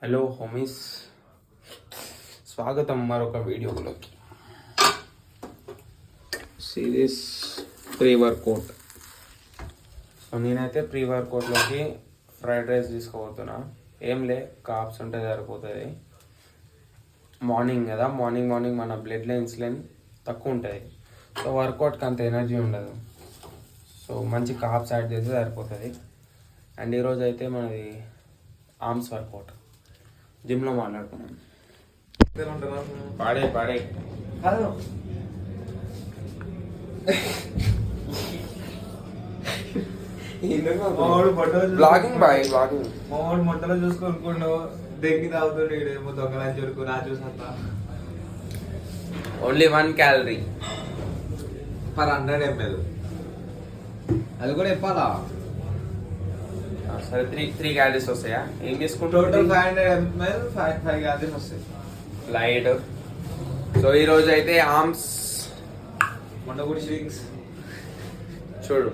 Hello హోమీస్, స్వాగతం మరొక వీడియోలోకి. Series pre workout. సో నేనైతే ప్రీ వర్కౌట్లోకి ఫ్రైడ్ రైస్ తీసుకోబోతున్నా. ఏం లే, కార్బ్స్ ఉంటే సరిపోతుంది. మార్నింగ్ కదా, మార్నింగ్ మన బ్లడ్లో ఇన్సులిన్ తక్కువ ఉంటుంది. సో వర్కౌట్కి అంత ఎనర్జీ ఉండదు. సో మంచి కార్బ్స్ యాడ్ చేస్తే సరిపోతుంది. అండ్ ఈరోజు అయితే మనది ఆర్మ్స్ వర్కౌట్. జిమ్లో మాట్లాడుకున్నాం. పాడే బ్లాగింగ్ మామూలు మొట్టలో చూసుకుంటున్నావు, దగ్గర తాగుతాడు. ఏమో దొంగలని చెరుకు నా చూసా. Only 1 calorie per 100 ml. అది కూడా చెప్పాలా? సరే, 3 calories వస్తాయా? ఏం తీసుకుంటావు? టోటల్ 500 ml 5 calories వస్తాయి లైట్. సో ఈరోజు అయితే ఆర్మ్స్ మొన్న కూడా స్వింగ్స్ చూడు.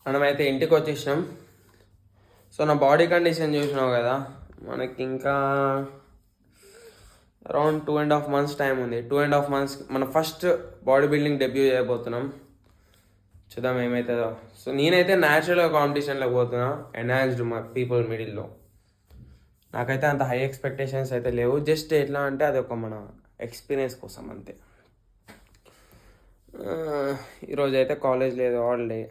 మనమైతే ఇంటికి వచ్చేసినాం. సో నా బాడీ కండిషన్ చూసినావు కదా, మనకి ఇంకా అరౌండ్ 2.5 months టైం ఉంది. 2.5 months మన ఫస్ట్ బాడీ బిల్డింగ్ డెబ్యూ చేయబోతున్నాం. చూద్దాం ఏమవుతుందో. సో నేనైతే న్యాచురల్గా కాంపిటీషన్లోకి పోతున్నా, ఎన్హాన్స్డ్ పీపుల్ మిడిల్లో. నాకైతే అంత హై ఎక్స్పెక్టేషన్స్ అయితే లేవు. జస్ట్ ఎట్లా అంటే అది ఒక మన ఎక్స్పీరియన్స్ కోసం అంతే. ఈరోజు అయితే కాలేజ్ లేదు, హాలిడే.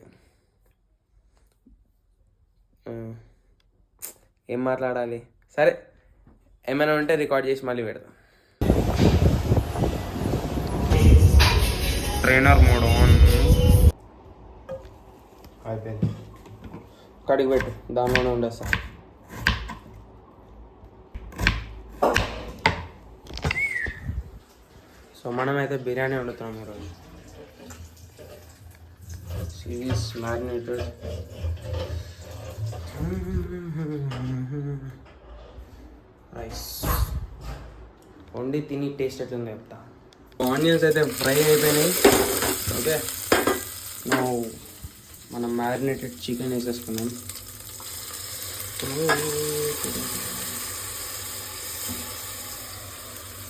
ఏం మాట్లాడాలి? సరే, ఏమైనా ఉంటే రికార్డ్ చేసి మళ్ళీ పెడదాం. ట్రైనర్ మోడ్ ఆన్ అయిపోయింది. కడిగి పెట్టు, దానిలోనే ఉండేస్తా. సో మనమైతే బిర్యానీ వండుతున్నాం ఈరోజు. Cs marinated. రైస్ వండి తిని టేస్ట్ ఎట్లుంది చెప్తా. ఆనియన్స్ అయితే ఫ్రై అయిపోయినాయి. ఓకే, మనం మ్యారినేటెడ్ చికెన్ వేసేసుకున్నాం.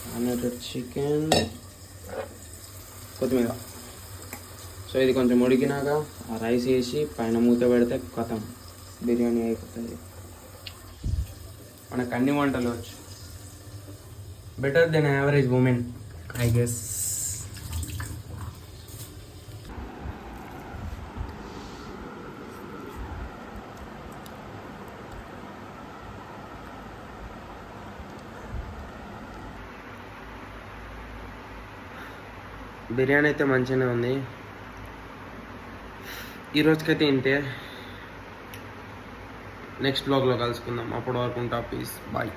మ్యారినేటెడ్ చికెన్, కొత్తిమీర. సో ఇది కొంచెం ఉడికినాక ఆ రైస్ వేసి పైన మూత పెడితే కథం, బిర్యానీ అయిపోతుంది. మనకు అన్ని వంటలు వచ్చు. Better than average women, I guess. Biryani అయితే మంచిగానే ఉంది. ఈరోజుకైతే ఇంతే. నెక్స్ట్ బ్లాగ్లో కలుసుకుందాం. అప్పటి వరకు ఉంటా. Peace, bye.